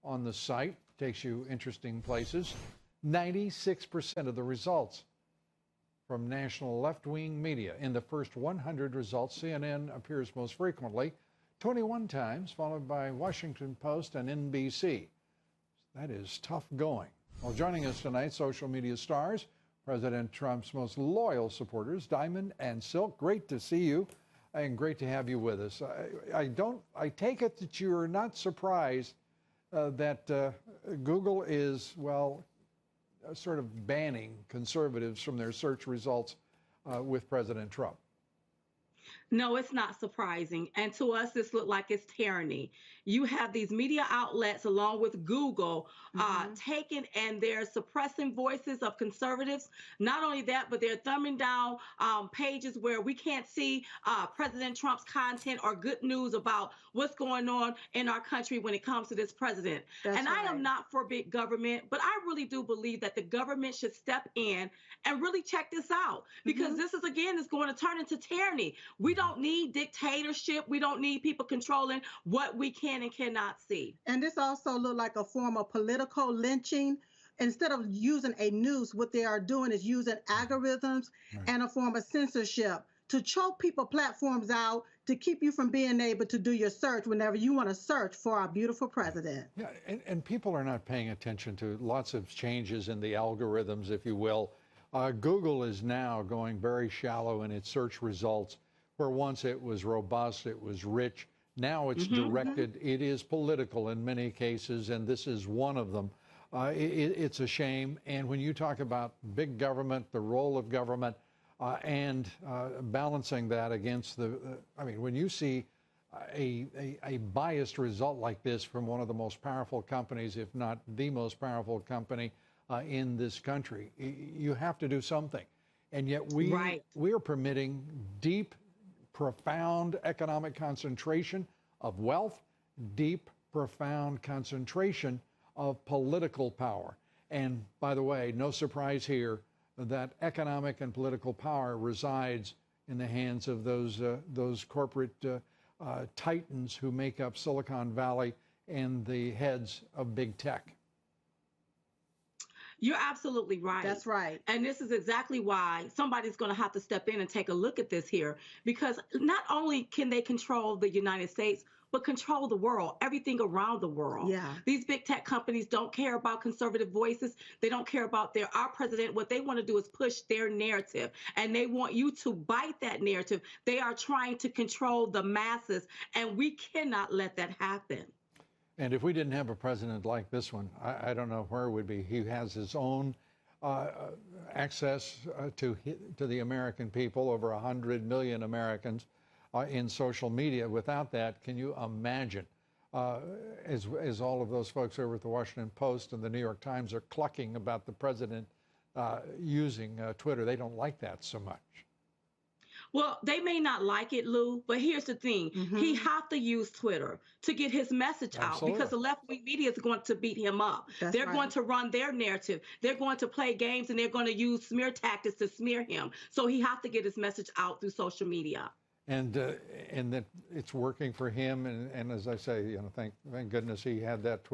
on the site. Takes you interesting places. 96% of the results from national left-wing media. In the first 100 results, CNN appears most frequently, 21 times, followed by Washington Post and NBC. That is tough going. Well, joining us tonight, social media stars, President Trump's most loyal supporters, Diamond and Silk. Great to see you, and great to have you with us. I take it that you are not surprised that Google is, well, sort of banning conservatives from their search results with President Trump. No, it's not surprising. And to us, this looks like it's tyranny. You have these media outlets along with Google taking and they're suppressing voices of conservatives. Not only that, but they're thumbing down pages where we can't see President Trump's content or good news about what's going on in our country when it comes to this president. I am not for big government, but I really do believe that the government should step in and really check this out, because this is, again, is going to turn into tyranny. We don't need dictatorship. We don't need people controlling what we can and cannot see. And this also looked like a form of political lynching. Instead of using a noose, what they are doing is using algorithms and a form of censorship to choke people platforms out, to keep you from being able to do your search whenever you want to search for our beautiful president. Yeah, and people are not paying attention to lots of changes in the algorithms, if you will. Google is now going very shallow in its search results, where once it was robust, it was rich. Now it's directed. It is political in many cases, and this is one of them. It's a shame. And when you talk about big government, the role of government, and balancing that against I mean, when you see a biased result like this from one of the most powerful companies, if not the most powerful company in this country, you have to do something. And yet we are permitting deep, profound economic concentration of wealth, deep, profound concentration of political power. And by the way, no surprise here that economic and political power resides in the hands of those corporate titans who make up Silicon Valley and the heads of big tech. You're absolutely right. That's right. And this is exactly why somebody's going to have to step in and take a look at this here, because not only can they control the United States, but control the world, everything around the world. Yeah. These big tech companies don't care about conservative voices. They don't care about our president. What they want to do is push their narrative, and they want you to bite that narrative. They are trying to control the masses, and we cannot let that happen. And if we didn't have a president like this one, I don't know where it would be. He has his own access to the American people, over 100 million Americans in social media. Without that, can you imagine, as all of those folks over at the Washington Post and the New York Times are clucking about the president using Twitter, they don't like that so much. Well, they may not like it, Lou, but here's the thing. He has to use Twitter to get his message out, because the left-wing media is going to beat him up. They're going to run their narrative. They're going to play games, and they're going to use smear tactics to smear him. So he has to get his message out through social media. And that it's working for him. And as I say, thank goodness he had that Twitter.